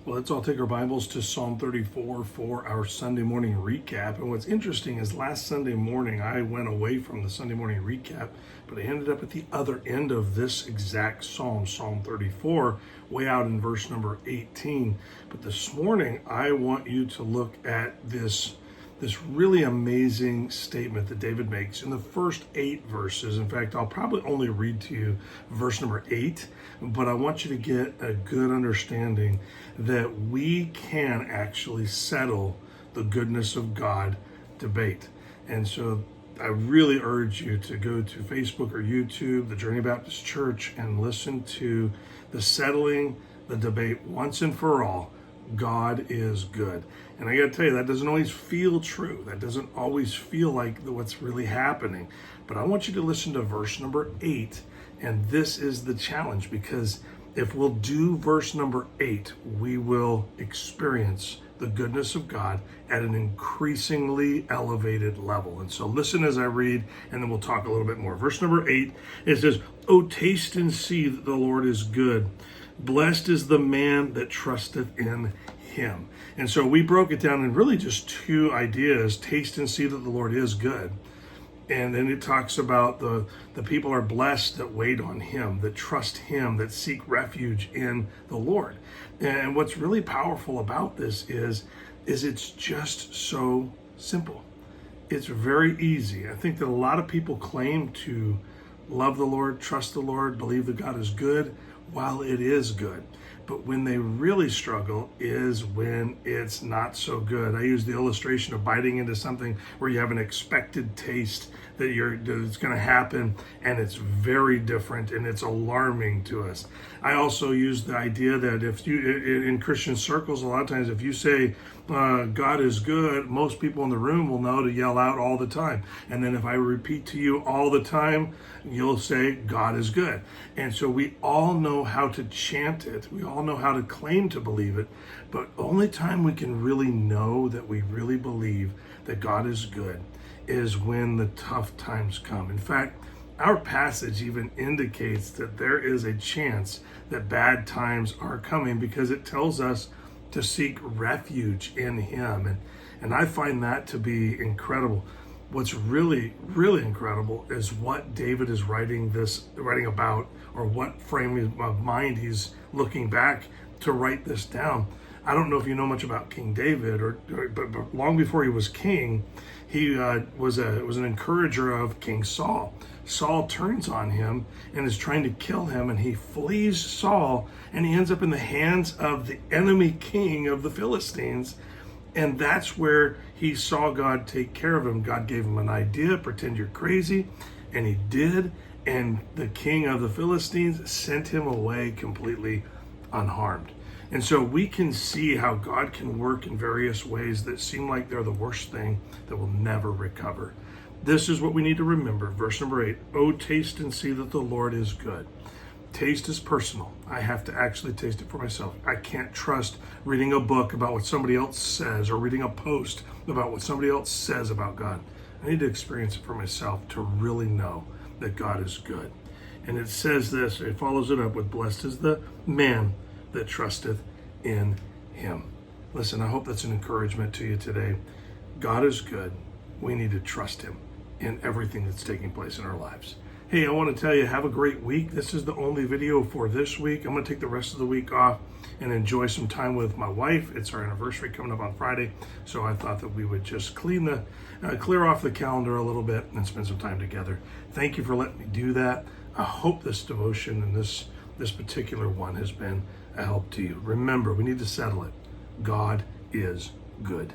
Well, let's all take our Bibles to Psalm 34 for our Sunday morning recap. And what's interesting is last Sunday morning, I went away from the Sunday morning recap, but I ended up at the other end of this exact Psalm, Psalm 34, way out in verse number 18. But this morning, I want you to look at this really amazing statement that David makes in the first 8 verses. In fact, I'll probably only read to you verse number 8, but I want you to get a good understanding that we can actually settle the goodness of God debate. And so I really urge you to go to Facebook or YouTube, the Journey Baptist Church, and listen to the settling the debate once and for all. God is good. And I got to tell you, that doesn't always feel true. That doesn't always feel like what's really happening. But I want you to listen to verse number 8. And this is the challenge, because if we'll do verse number 8, we will experience the goodness of God at an increasingly elevated level. And so listen as I read, and then we'll talk a little bit more. Verse number 8, it says, "O taste and see that the Lord is good. Blessed is the man that trusteth in him." And so we broke it down in really just 2 ideas: taste and see that the Lord is good. And then it talks about the people are blessed that wait on him, that trust him, that seek refuge in the Lord. And what's really powerful about this is it's just so simple. It's very easy. I think that a lot of people claim to love the Lord, trust the Lord, believe that God is good, while it is good. But when they really struggle is when it's not so good. I use the illustration of biting into something where you have an expected taste that it's going to happen, and it's very different, and it's alarming to us. I also use the idea that if you, in Christian circles, a lot of times if you say God is good, most people in the room will know to yell out all the time. And then if I repeat to you all the time, you'll say God is good. And so we all know how to chant it. We all know how to claim to believe it. But only time we can really know that we really believe that God is good is when the tough times come. In fact, our passage even indicates that there is a chance that bad times are coming, because it tells us to seek refuge in him. And I find that to be incredible. What's really, really incredible is what David is writing about, or what frame of mind he's looking back to write this down. I don't know if you know much about King David, but long before he was king, he was an encourager of King Saul. Saul turns on him and is trying to kill him, and he flees Saul, and he ends up in the hands of the enemy king of the Philistines. And that's where he saw God take care of him. God gave him an idea: pretend you're crazy. And he did. And the king of the Philistines sent him away completely unharmed. And so we can see how God can work in various ways that seem like they're the worst thing that will never recover. This is what we need to remember. Verse number 8, "Oh, taste and see that the Lord is good." Taste is personal. I have to actually taste it for myself. I can't trust reading a book about what somebody else says, or reading a post about what somebody else says about God. I need to experience it for myself to really know that God is good. And it says this, it follows it up with, "Blessed is the man that trusteth in him." Listen, I hope that's an encouragement to you today. God is good. We need to trust him in everything that's taking place in our lives. Hey, I want to tell you, have a great week. This is the only video for this week. I'm going to take the rest of the week off and enjoy some time with my wife. It's our anniversary coming up on Friday, so I thought that we would just clear off the calendar a little bit and spend some time together. Thank you for letting me do that. I hope this devotion and this particular one has been a help to you. Remember, we need to settle it. God is good.